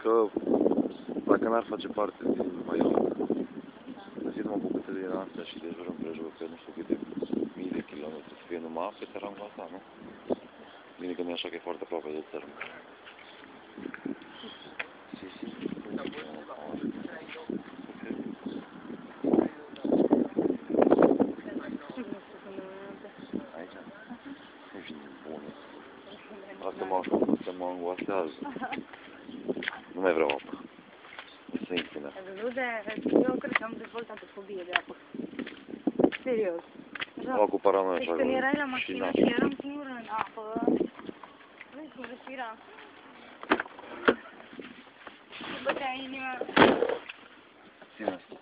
că dacă n-ar face parte din Mallorca, găsit mă bucătă din astea și de jur împrejur, că nu știu câte mii de kilometri, să fie numai pe țărangul asta, nu? Bine că nu e așa că e foarte aproape de țărm. Aici? Ești bună. Asta mă angoasează. Nu mai vreau apă. Să infină. Eu cred că am dezvoltat o fobie de apă. Serios. Am cu paranoia Deci așa. când erai la mașină și eram singură în apă, nu știu cum respiram. Și bătea inima. Ține asta.